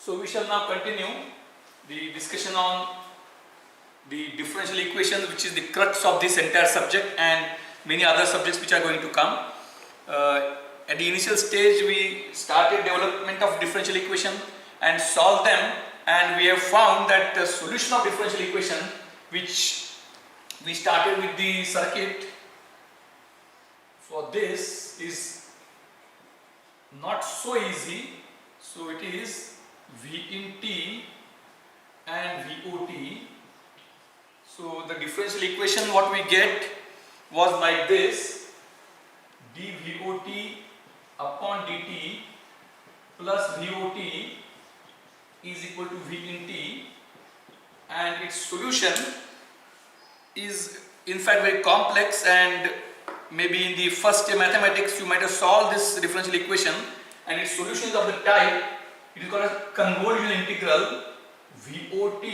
So we shall now continue the discussion on the differential equation, which is the crux of this entire subject, and many other subjects which are going to come. At the initial stage we started development of differential equation and solved them, and we have found that the solution of differential equation, which we started with the circuit for this, is not so easy. So it is V in T and VOT. So the differential equation what we get was like this: dVOT upon dt plus VOT is equal to V in T, and its solution is in fact very complex, and maybe in the first year mathematics you might have solved this differential equation, and its solution is of the type, it is called as convolution integral. VOT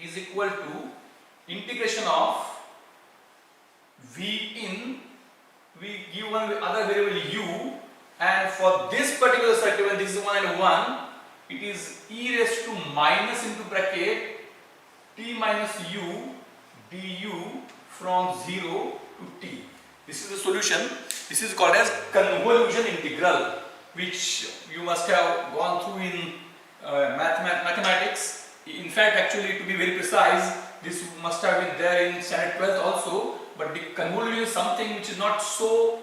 is equal to integration of V in, we give one other variable u, and for this particular circuit, when this is 1 and 1, it is e raised to minus into bracket t minus u du from 0 to t. This is the solution. This is called as convolution integral, which you must have gone through in mathematics. In fact, actually, to be very precise, this must have been there in standard 12th also, but the convolution is something which is not so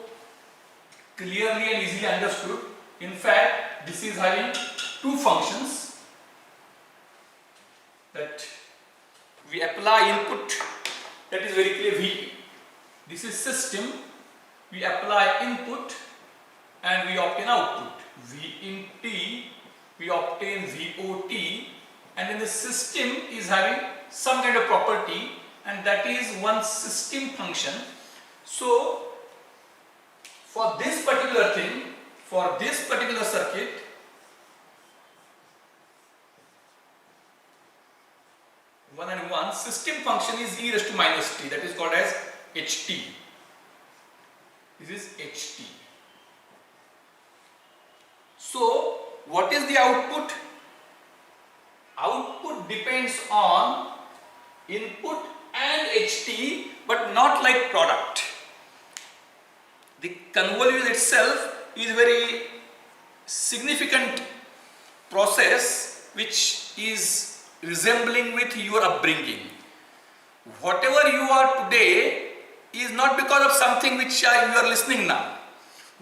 clearly and easily understood. In fact, this is having two functions that we apply input, that is very clear, V. This is system, we apply input and we obtain output. V in T, we obtain VOT, and then the system is having some kind of property, and that is one system function. So for this particular thing, for this particular circuit, one and one, system function is e raised to minus t, that is called as ht. This is ht. So what is the output? Output depends on input and ht, but not like product. The convolution itself is very significant process which is resembling with your upbringing. Whatever you are today is not because of something which you are listening now.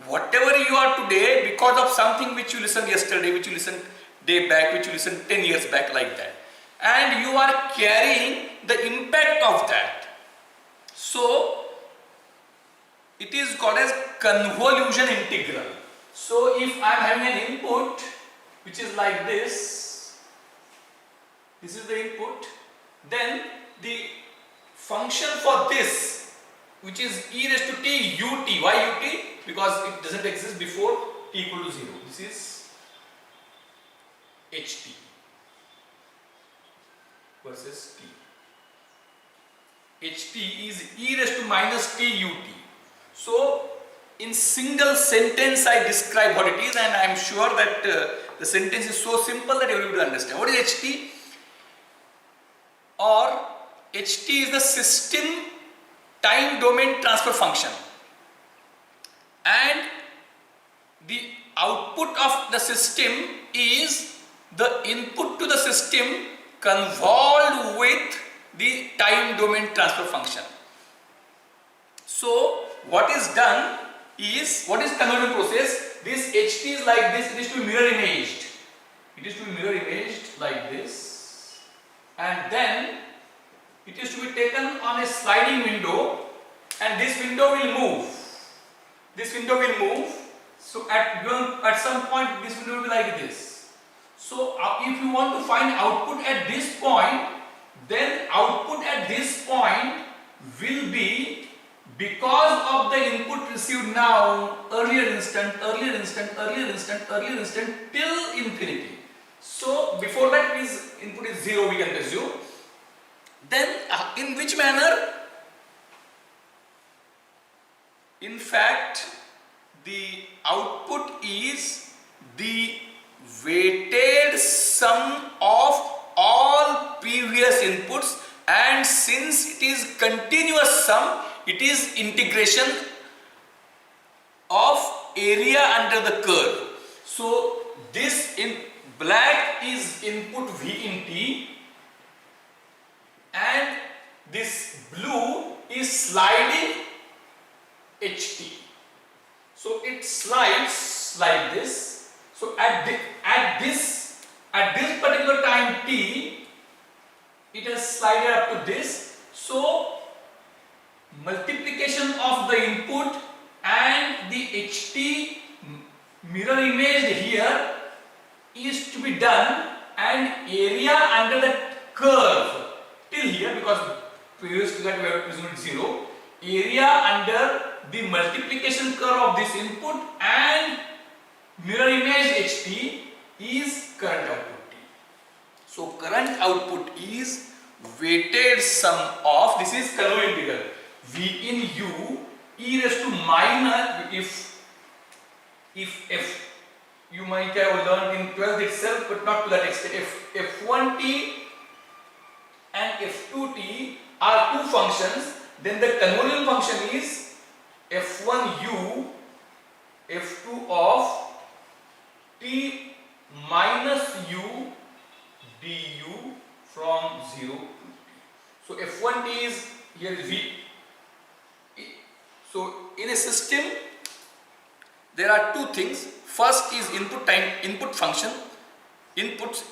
Whatever you are today, because of something which you listened yesterday, which you listened day back, which you listened 10 years back, like that. And you are carrying the impact of that. So it is called as convolution integral. So if I am having an input which is like this is the input, then the function for this, which is e raised to t ut, why ut? Because it doesn't exist before t equal to 0. This is ht versus t. ht is e raised to minus t ut. So in single sentence I describe what it is, and I am sure that the sentence is so simple that everybody will understand. What is ht? Or ht is the system time domain transfer function, and the output of the system is the input to the system convolved with the time domain transfer function. So what is done is, what is convolution process? This ht is like this, it is to be mirror imaged. It is to be mirror imaged like this, and then it is to be taken on a sliding window, and this window will move. This window will move. So at some point this window will be like this. So if you want to find output at this point, then output at this point will be, because of the input received now, earlier instant till infinity. So before that is input is 0, we can assume. Then in which manner? In fact, the output is the weighted sum of all previous inputs, and since it is continuous sum, it is integration of area under the curve. So this in black is input V in T, and this blue is sliding HT. So it slides like this. So at this particular time T, it has slided up to this. So multiplication of the input and the HT mirror image here is to be done, and area under the curve till here, because previous to that we have presumed 0, area under the multiplication curve of this input and mirror image HT is current output T. So current output is weighted sum of, this is Caloe integral, V in U e raised to minus, if you might have learned in 12th itself, but not to that extent. If f1t and f2t are two functions, then the convolution function is f1u f2 of t minus u du from 0 to t. So f1t is, here is v. So in a system there are two things. First is input function, input,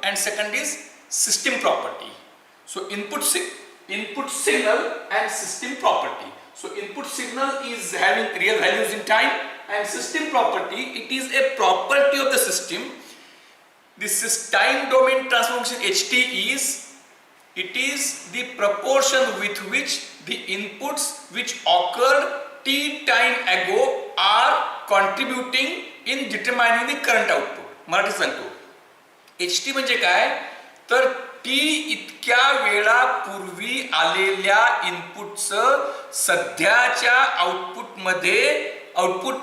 and second is system property. So input signal and system property. So input signal is having real values in time, and system property, it is a property of the system. This is time domain transformation HT is, it is the proportion with which the inputs which occurred t time ago are contributing in determining the current output. Marathi सांगतो. HT म्हणजे काय, तर t इतक्या वेळापूर्वी आलेल्या इनपुटचं सध्याच्या output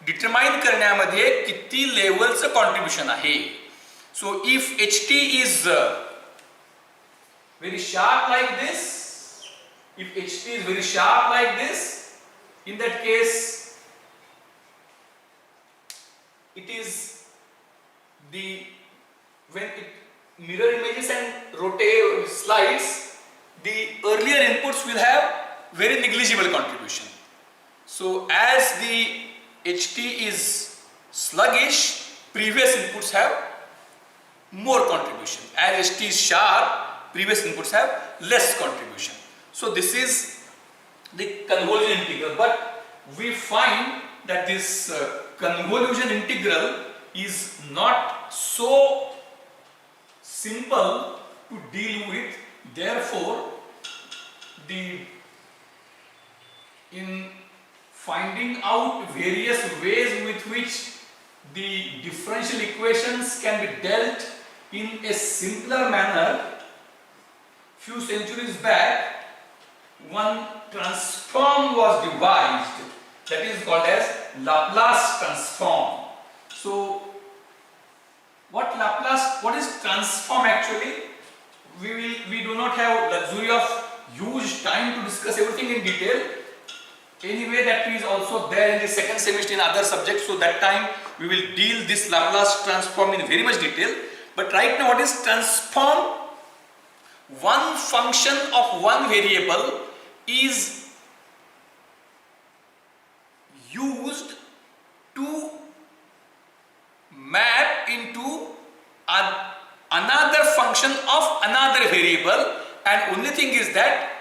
determine करण्यामध्ये किती लेवलचं कॉन्ट्रीब्युशन आहे. So if HT is very sharp like this, if HT is very sharp like this, in that case it is the, when it mirror images and rotate slides, the earlier inputs will have very negligible contribution. So as the HT is sluggish, previous inputs have more contribution. As HT is sharp, previous inputs have less contribution. So this is the convolution integral, but we find that this convolution integral is not so simple to deal with. Therefore, in finding out various ways with which the differential equations can be dealt in a simpler manner, few centuries back one transform was devised that is called as Laplace transform. So what is transform actually? We do not have luxury of huge time to discuss everything in detail. Anyway, that is also there in the second semester in other subjects, so that time we will deal this Laplace transform in very much detail. But right now, what is transform? One function of one variable is used to map into another function of another variable, and only thing is that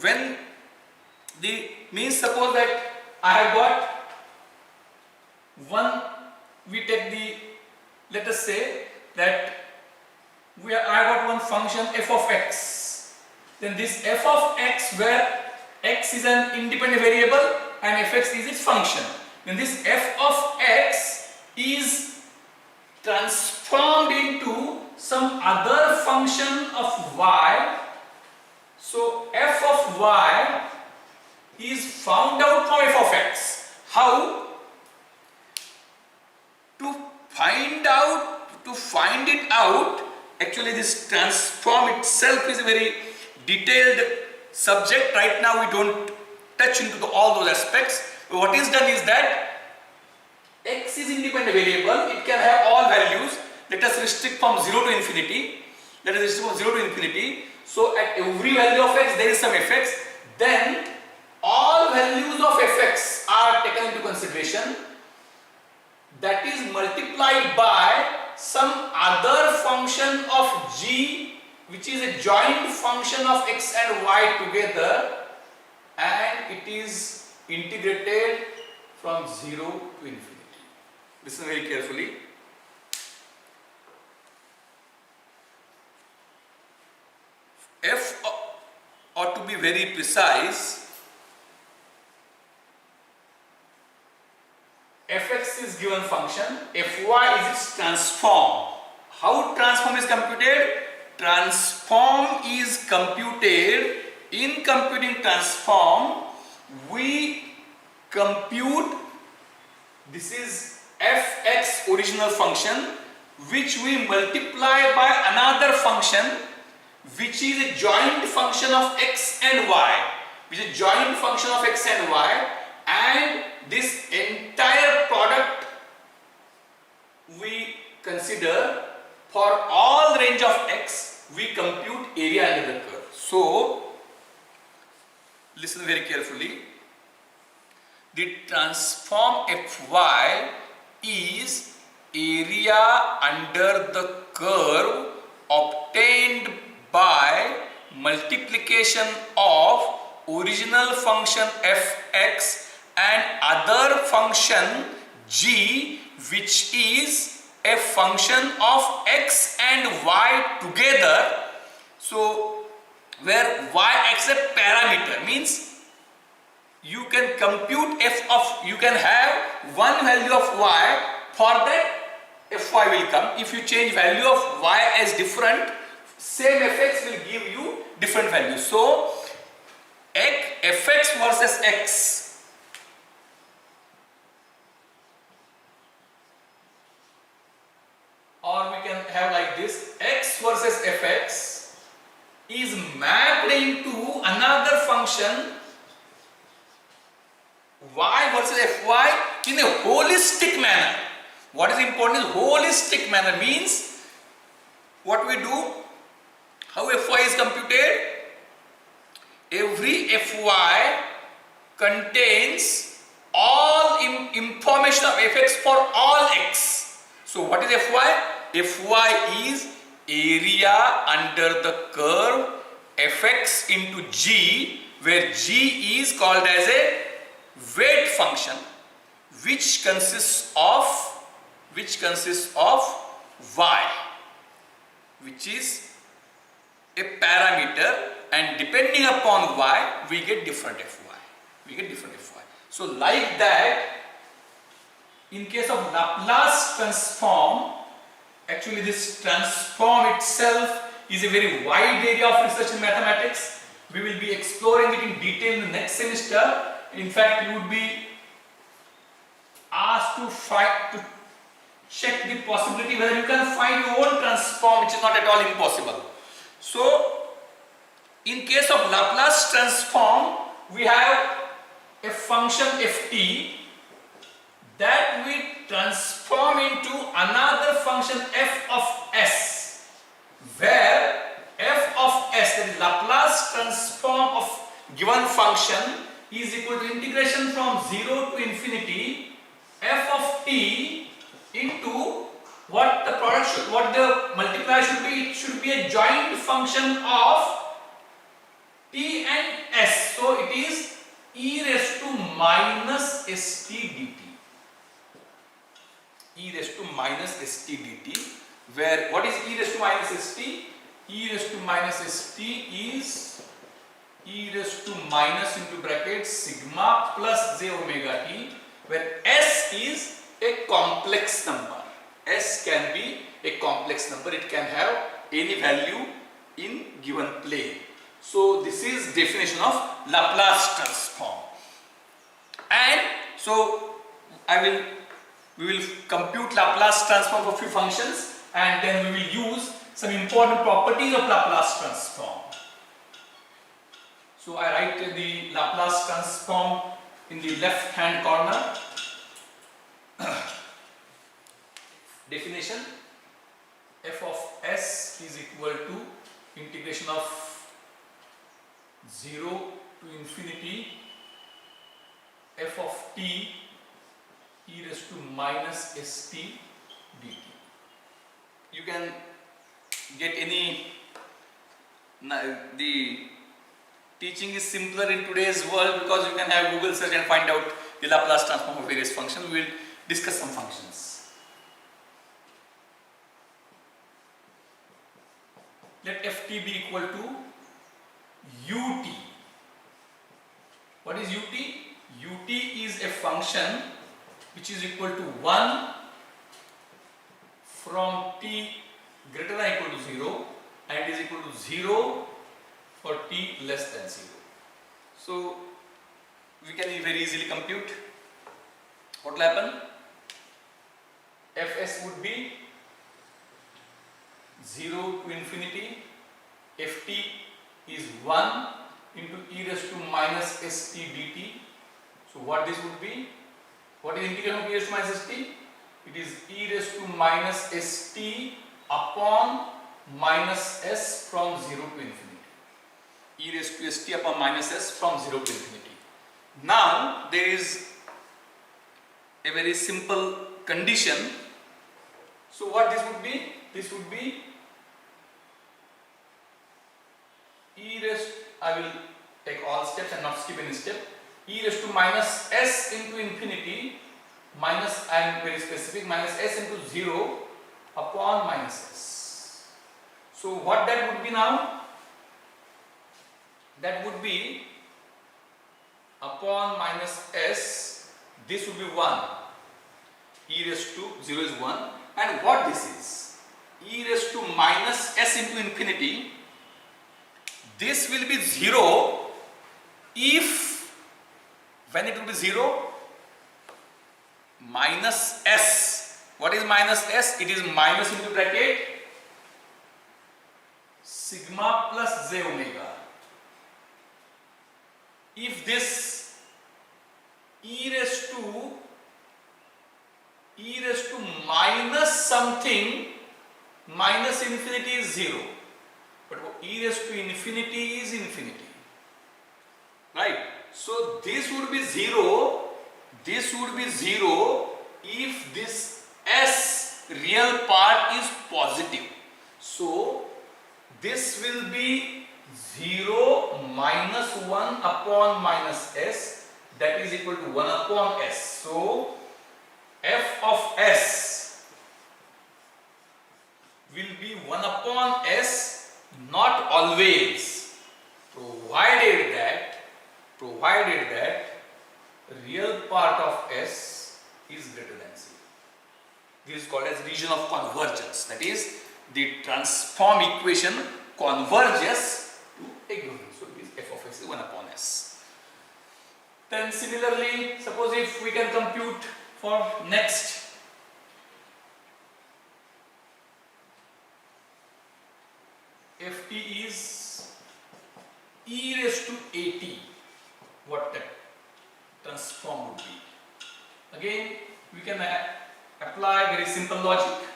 when the means, suppose that I have got one, we take the, let us say that I have got one function f of x, then this f of x, where x is an independent variable and fx is its function, then this f of x is transformed into some other function of y. So f of y is found out from f of x. How? To find it out, actually this transform itself is a very detailed subject. Right now we don't touch into all those aspects. What is done is that x is independent variable, it can have all values. Let us restrict from 0 to infinity. Let us restrict from 0 to infinity. So at every value of x there is some fx. Then all values of fx are taken into consideration. That is multiplied by some other function of g, which is a joint function of x and y together, and it is integrated from 0 to infinity. Listen very carefully. F, or to be very precise, fx is given function, fy is its transform. How transform is computed? Transform is computed. In computing transform, we compute, this is fx original function, which we multiply by another function which is a joint function of x and y, and this entire product we consider for all range of x, we compute area under the curve. So listen very carefully. The transform fy is area under the curve obtained by multiplication of original function fx and other function g, which is a function of x and y together. So where y acts a parameter, means you can compute you can have one value of y, for that fy will come. If you change value of y as different, same fx will give you different values. So fx versus x, or we can have like this, x versus fx is mapped into another function y versus fy in a holistic manner. What is important is holistic manner, means what we do, how fy is computed? Every fy contains all information of fx for all x. So what is fy? Fy is area under the curve fx into g, where g is called as a weight function, which consists of y, which is a parameter, and depending upon y we get different fy. So like that, in case of Laplace transform, actually this transform itself is a very wide area of research in mathematics. We will be exploring it in detail in the next semester. In fact, you would be asked to check the possibility whether you can find your own transform, which is not at all impossible. So in case of Laplace transform, we have a function ft that we transform into another function f of s, where f of s, that is Laplace transform of given function, is equal to integration from 0 to infinity f of t into what the product should, what the multiplier should be. It should be a joint function of t and s. So it is e raised to minus st dt. E raised to minus st dt, where what is e raised to minus st? E raised to minus st is e raised to minus into brackets sigma plus j omega t, where s is a complex number. S can be a complex number, it can have any value in given plane. So this is definition of Laplace transform. And so I will we will compute Laplace transform of few functions, and then we will use some important properties of Laplace transform. So I write the Laplace transform in the left hand corner. Definition: f of s is equal to integration of 0 to infinity f of t e raised to minus st dt. You can get any, the teaching is simpler in today's world because you can have Google search and find out the Laplace transform of various functions. We will discuss some functions. Let ft be equal to ut. What is ut? Ut is a function which is equal to 1 from t greater than or equal to 0 and is equal to 0 for t less than 0. So we can very easily compute what will happen. Fs would be 0 to infinity, ft is 1 into e raised to minus st dt. So what this would be? What is integration of e raised to minus st? It is e raised to minus st upon minus s from 0 to infinity. E raised to st upon minus s from 0 to infinity. Now there is a very simple condition. So what this would be? This would be e raised, I will take all steps and not skip any step, e raised to minus s into infinity minus, I am very specific, minus s into 0 upon minus s. So what that would be now? That would be upon minus s, this would be 1, e raised to 0 is 1, and what this is? E raised to minus s into infinity, this will be 0 if, when it will be 0, minus s. What is minus s? It is minus into bracket sigma plus j omega. If this e raised to minus something, minus infinity is 0. But e raised to infinity is infinity, right? So this would be 0, this would be 0 if this s real part is positive. So this will be 0 minus 1 upon minus s, that is equal to 1 upon s. So f of s will be 1 upon s, not always, provided that real part of s is greater than 0. This is called as region of convergence. That is, the transform equation converges to a given. So this f of s is 1 upon s. Then similarly, suppose if we can compute for next, ft is e raised to at, what that transform would be. Again, we can apply very simple logic.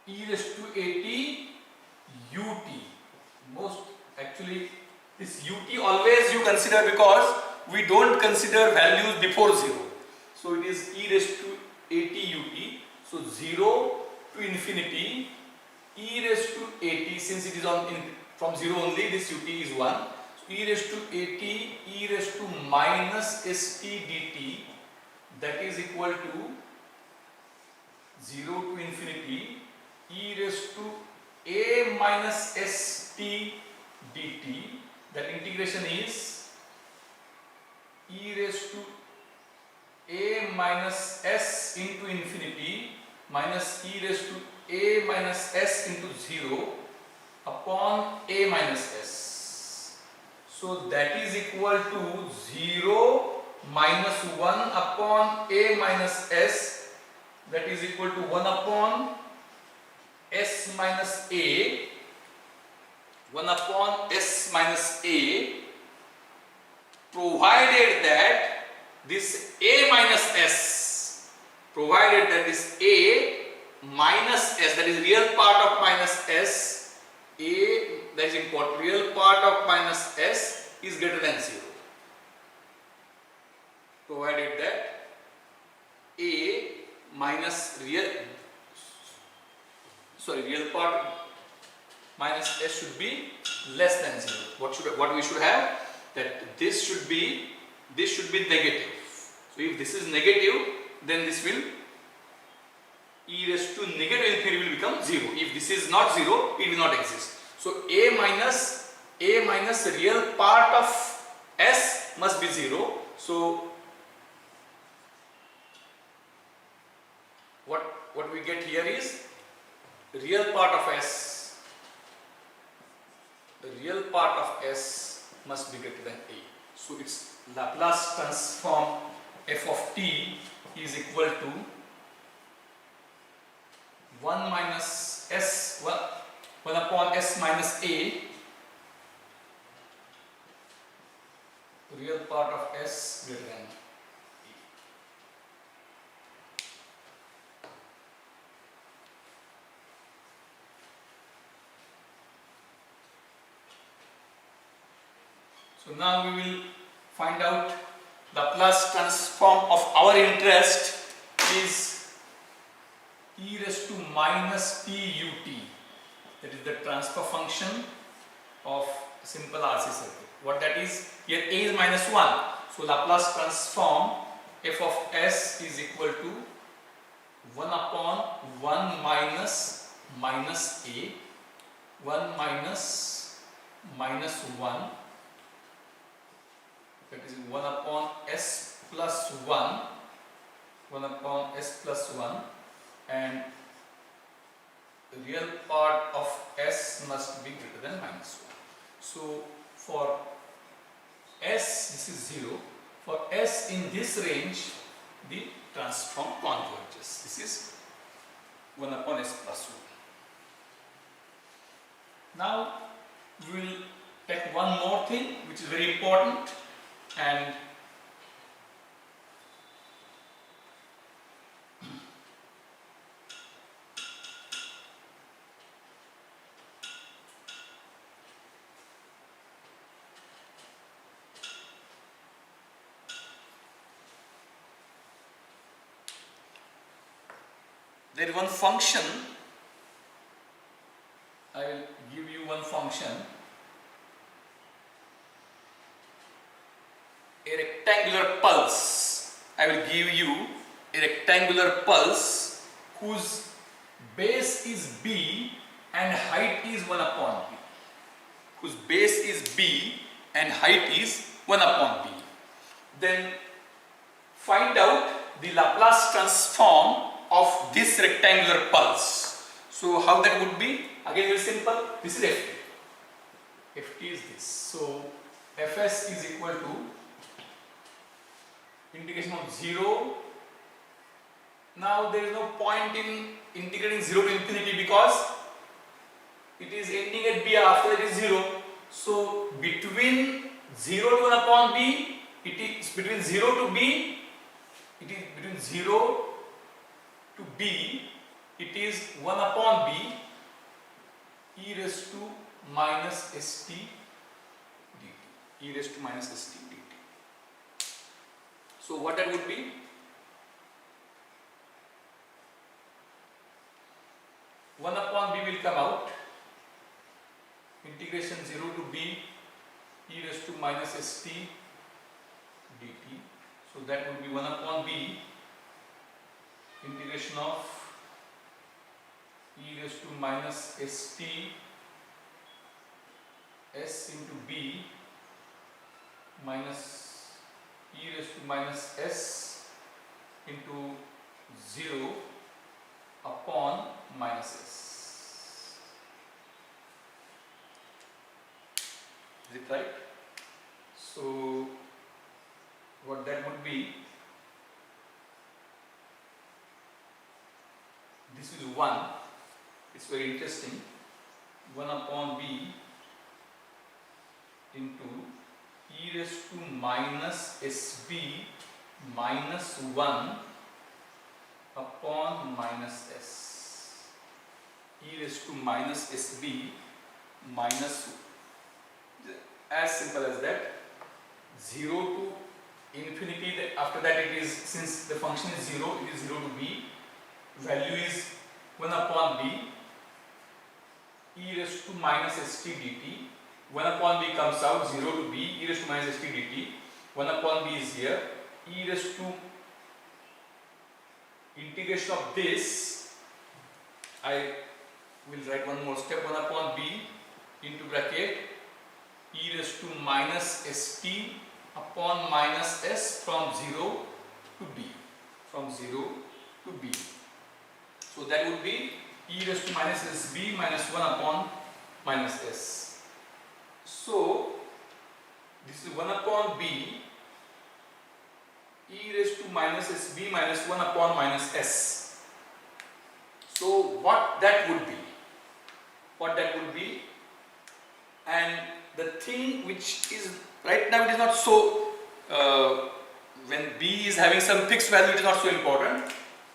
E raised to at ut. Most actually this ut always you consider because we don't consider values before 0. So it is e raised to at ut. So 0 to infinity e raised to at, since it is on from 0 only, this ut is 1. So e raised to at e raised to minus st dt, that is equal to 0 to infinity e raised to a minus st dt, that integration is e raised to a minus s into infinity minus e raised to a minus s into 0 upon a minus s. So that is equal to 0 minus 1 upon a minus s, that is equal to 1 upon s minus a, 1 upon s minus a, provided that this a minus s, provided that this a minus s, that is real part of minus s, a, that is important, real part of minus s is greater than 0. Provided that a minus real part minus s should be less than 0. What we should have, that this should be negative. So if this is negative, then this will e raised to negative infinity will become 0. If this is not 0, it will not exist. So a minus real part of s must be 0. So what we get here is real part of s. The real part of s must be greater than a. So its Laplace transform f of t is equal to 1 minus s, 1 upon s minus a, real part of s greater than a. So now we will find out Laplace transform of our interest is e raised to minus t ut. That is the transfer function of simple RC circuit. What that is? Here a is minus 1. So Laplace transform f of s is equal to 1 upon 1 minus a, 1 minus 1. That is 1 upon s plus 1, 1 upon s plus 1, and the real part of s must be greater than minus 1. So for s, this is 0. For s in this range, the transform converges. This is 1 upon s plus 1. Now we will take one more thing which is very important, and there is one function. I will give you one function, a rectangular pulse. I will give you a rectangular pulse whose base is b and height is 1 upon b. Whose base is b and height is 1 upon b. Then find out the Laplace transform of this rectangular pulse. So how that would be? Again very simple. This is ft. Ft is this. So fs is equal to integration of 0. Now there is no point in integrating 0 to infinity because it is ending at b, after that is 0. So between 0 to 1 upon b, it is between 0 to b, it is between 0 to b, it is 1 upon b e raised to minus st dt. E raised to minus st dt. So what that would be? One upon b will come out. Integration 0 to b e raised to minus st dt. So that would be 1 upon b integration of e raised to minus st s into b minus e raised to minus s into 0 upon minus s. Is it right? So what that would be, this is 1, it's very interesting, 1 upon b into e raised to minus sb minus 1 upon minus s. E raised to minus sb minus, as simple as that, 0 to infinity. After that it is, since the function is 0, it is 0 to b, value is 1 upon b, e raised to minus st dt. 1 upon b comes out, 0 to b, e raised to minus st dt. 1 upon b is here, e raised to integration of this, I will write one more step, 1 upon b into bracket e raised to minus st upon minus s from 0 to b, from 0 to b. So that would be e raised to minus sb minus 1 upon minus s. So this is 1 upon b e raised to minus sb minus 1 upon minus s. So what that would be? What that would be? And the thing which is right now, it is not so, when b is having some fixed value, it is not so important.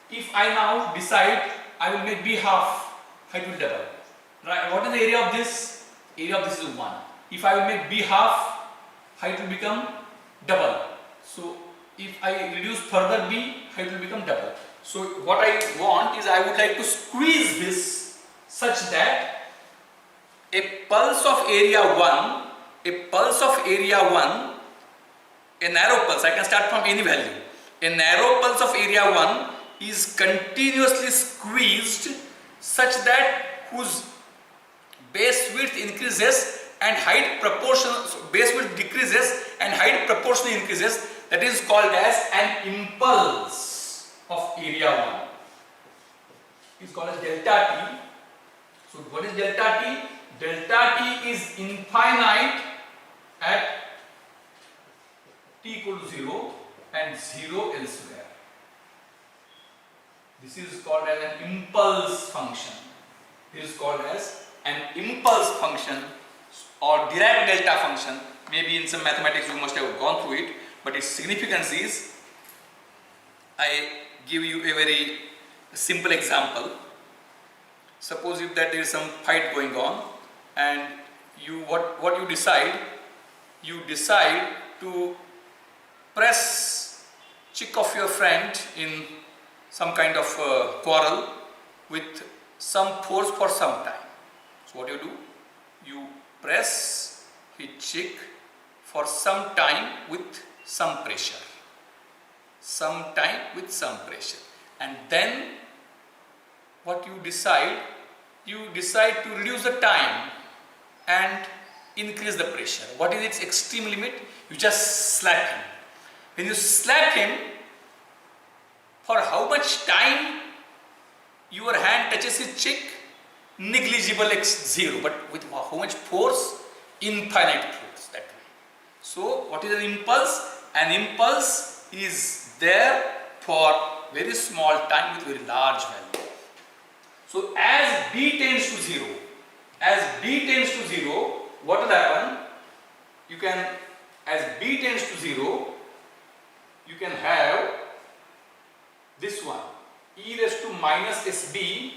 If I now decide I will make b half, height will double. Right? What is the area of this? Area of this is 1. If I will make b half, height will become double. So if I reduce further b, height will become double. So what I want is, I would like to squeeze this such that a pulse of area 1, a pulse of area 1, a narrow pulse, I can start from any value, a narrow pulse of area 1 is continuously squeezed such that whose base width increases and height proportion, so base width decreases and height proportionally increases. That is called as an impulse of area 1. It is called as delta t. So what is delta t? Delta t is infinite at t equal to 0 and 0 elsewhere. This is called as an impulse function. This is called as an impulse function or Dirac delta function. Maybe in some mathematics you must have gone through it, but its significance is, I give you a very simple example. Suppose if that there is some fight going on, and you what you decide to press cheek of your friend in some kind of quarrel with some force for some time. So what do? You press his cheek for some time with some pressure. Some time with some pressure. And then what you decide? You decide to reduce the time and increase the pressure. What is its extreme limit? You just slap him. When you slap him, for how much time your hand touches his cheek? Negligible, 0. But with how much force? Infinite force, that way. So what is an impulse? An impulse is there for very small time with very large value. So as b tends to 0, what will happen? You can, as b tends to 0, you can have this one, e raised to minus sb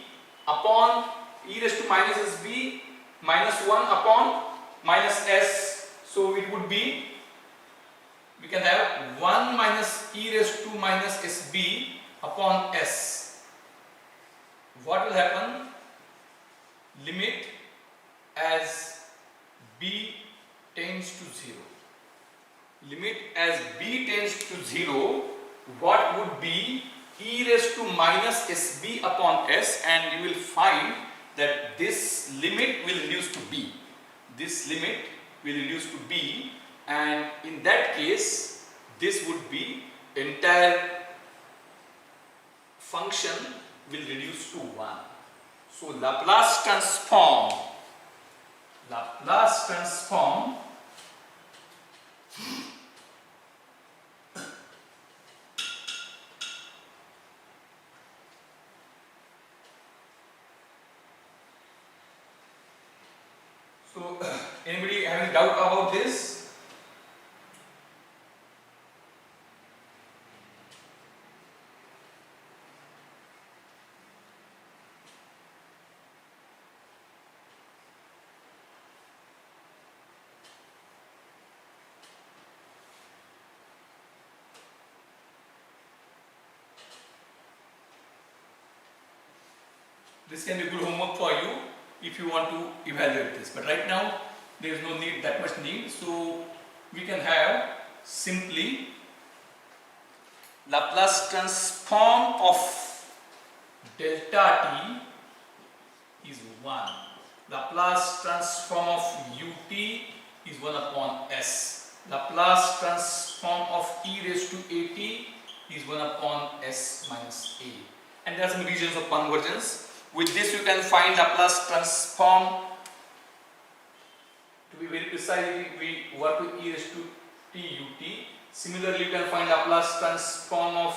upon e raised to minus sb minus 1 upon minus s. So it would be, we can have 1 minus e raised to minus sb upon s. What will happen? Limit as b tends to 0. Limit as b tends to 0, what would be e raised to minus sb upon s, and you will find that this limit will reduce to b. This limit will reduce to b, and in that case this would be entire function will reduce to 1. So Laplace transform so anybody having doubt about this? This can be good homework for you if you want to evaluate this, but right now there is no need, that much need, so we can have simply Laplace transform of delta t is 1. Laplace transform of ut is 1 upon s. Laplace transform of e raised to at is 1 upon s minus a. And there are some regions of convergence. With this you can find Laplace transform. To be very precise, we work with e raised to t ut. Similarly, you can find Laplace transform of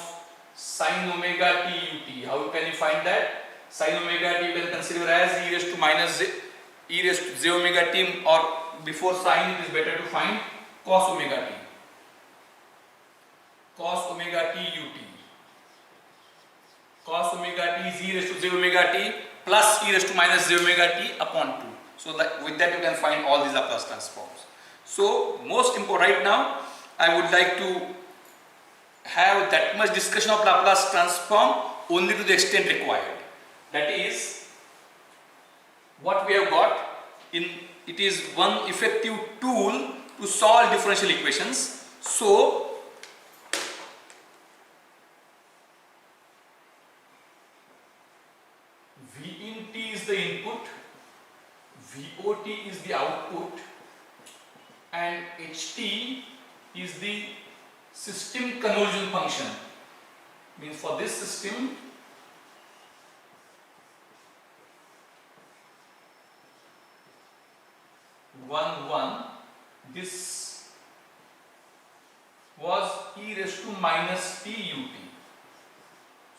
sin omega t ut. How can you find that? Sin omega t you can consider as e raised to minus e raised to j omega t, or before sin it is better to find cos omega t. Cos omega t ut. Cos omega t is e raised to j omega t plus e raised to minus j omega t upon 2. So with that you can find all these Laplace transforms. So most important right now, I would like to have that much discussion of Laplace transform only to the extent required. That is what we have got. It is one effective tool to solve differential equations. So V in t is the input, VOT is the output, and HT is the system convolution function. Means for this system, this was e raised to minus t ut.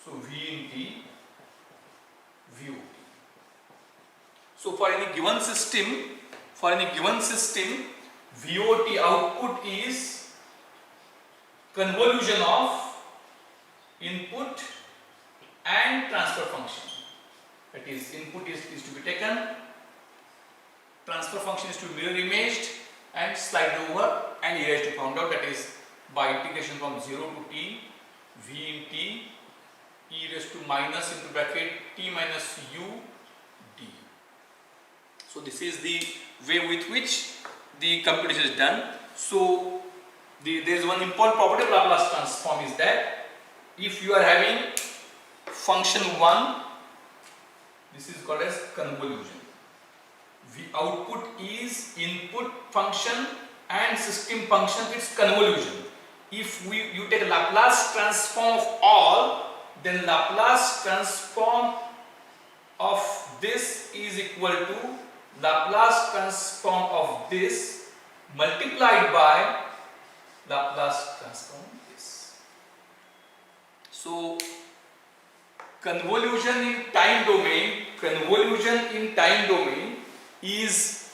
So V in t, VOT. So for any given system, VOT output is convolution of input and transfer function. That is, input is to be taken, transfer function is to be mirror imaged and slide over, and here is to found out, that is by integration from 0 to t, V in t, e raised to minus into bracket t minus u d. So this is the way with which the computation is done. So there is one important property of Laplace transform is that if you are having function 1, this is called as convolution. The output is input function and system function, it's convolution. If you take Laplace transform of all, then Laplace transform of this is equal to Laplace transform of this multiplied by Laplace transform of this. So convolution in time domain is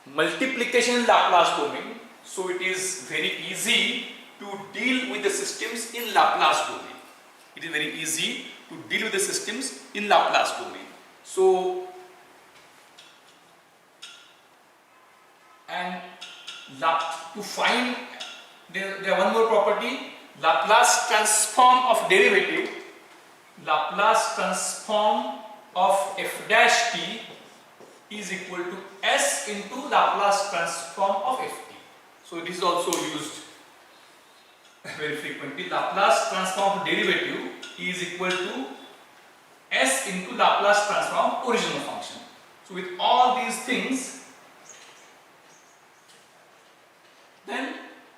multiplication in Laplace domain. So it is very easy to deal with the systems in Laplace domain. It is very easy to deal with the systems in Laplace domain. So, and to find, there one more property, Laplace transform of derivative, Laplace transform of f dash t is equal to s into Laplace transform of ft. So this is also used very frequently. Laplace transform of derivative is equal to s into Laplace transform of original function. So with all these things, then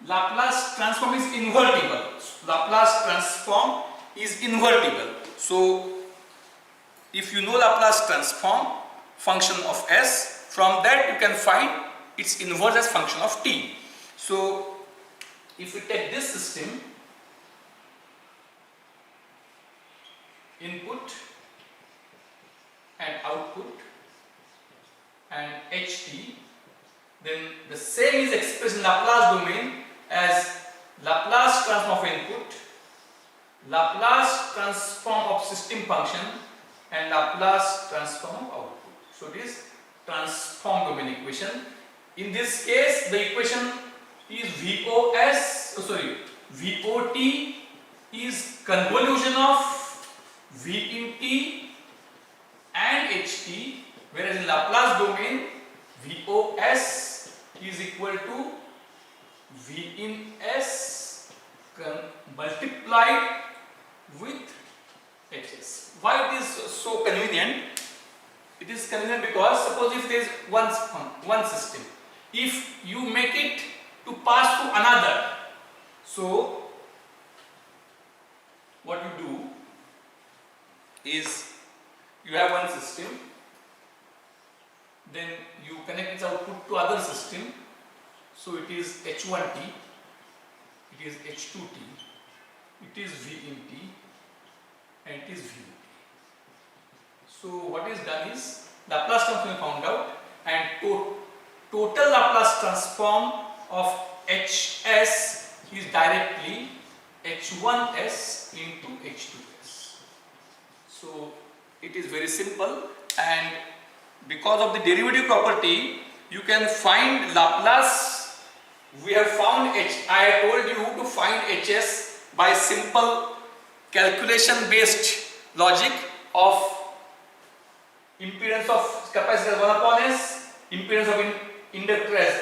Laplace transform is invertible. Laplace transform is invertible. So if you know Laplace transform function of s, from that you can find its inverse as function of t. So if we take this system, input and output and ht, then the same is expressed in Laplace domain as Laplace transform of input, Laplace transform of system function and Laplace transform of output. So it is transform domain equation. In this case the equation is VOT is convolution of V in t and ht, whereas in Laplace domain VOS is equal to V in s multiplied with hs. Why it is so convenient? It is convenient because suppose if there is one system, if you make it to pass to another, so what you do is you have one system, then you connect its output to other system, so it is H1t, it is H2t, it is V in t and it is V in t. So what is done is Laplace transform is found out, and total Laplace transform of Hs is directly H1s into H2s. So it is very simple, and because of the derivative property you can find Laplace. We have found I told you to find Hs by simple calculation based logic of impedance of capacitor 1 upon s, impedance of inductor s,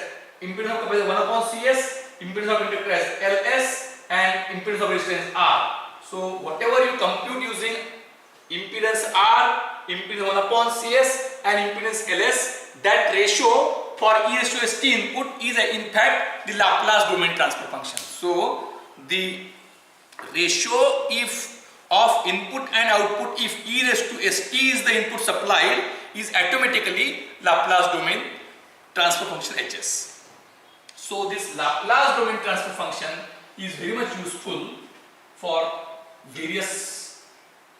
impedance of capacitor 1 upon cs, impedance of inductor s ls, and impedance of resistance r. So whatever you compute using impedance r, impedance 1 upon cs and impedance ls, that ratio for e raised to st input is in fact the Laplace domain transfer function. So the ratio if of input and output, if e raised to st is the input supplied, is automatically Laplace domain transfer function Hs. So this Laplace domain transfer function is very much useful for various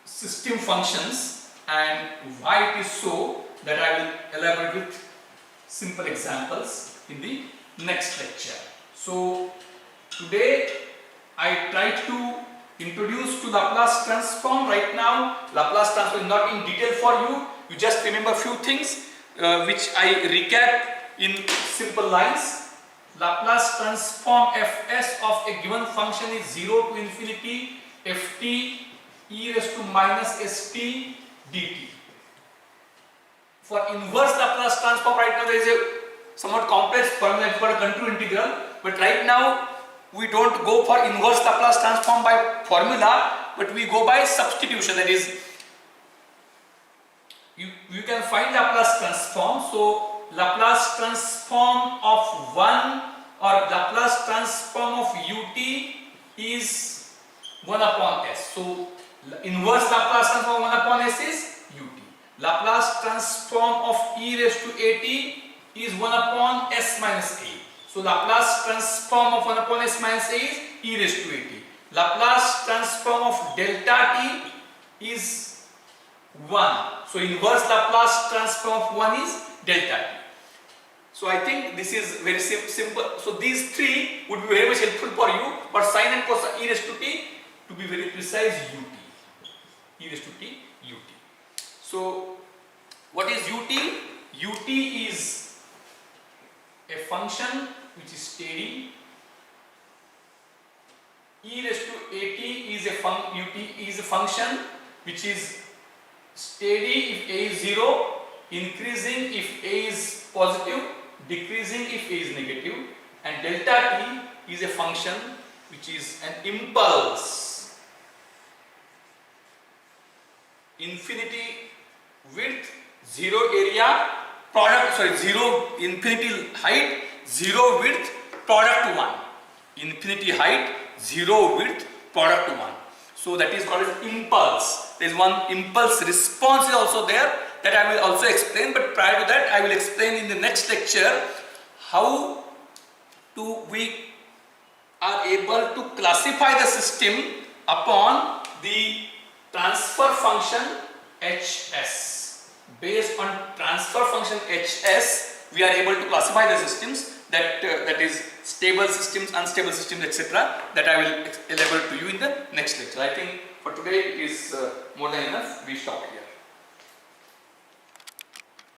system functions, and why it is so, that I will elaborate with simple examples in the next lecture. So today I try to introduce to Laplace transform. Right now Laplace transform is not in detail for you, you just remember few things which I recap in simple lines. Laplace transform fs of a given function is 0 to infinity ft e raised to minus st dt. For inverse Laplace transform, right now there is a somewhat complex formula for a contour integral, but right now we don't go for inverse Laplace transform by formula, but we go by substitution. That is, you can find Laplace transform. So Laplace transform of 1 or Laplace transform of ut is 1 upon s. So inverse Laplace transform of 1 upon s is ut. Laplace transform of e raised to at is 1 upon s minus a. So Laplace transform of 1 upon s minus a is e raised to at. Laplace transform of delta t is 1. So inverse Laplace transform of 1 is delta t. So I think this is very simple. So these three would be very much helpful for you. But sine and cosine e raised to t, to be very precise, ut. E raised to t, ut. So what is ut? Ut is a function which is steady. E raised to at is a function which is steady if a is 0, increasing if a is positive, decreasing if a is negative, and delta t is a function which is an impulse. Infinity width, 0 area, product, 0 infinity height, 0 width, product 1. infinity height, 0 width, product 1. So that is called as impulse. There is one impulse response is also there that I will also explain, but prior to that I will explain in the next lecture how we are able to classify the system upon the transfer function Hs. Based on transfer function Hs, we are able to classify the systems that is stable systems, unstable systems, etc. That I will elaborate to you in the next lecture. I think for today it is more than enough. We stop here.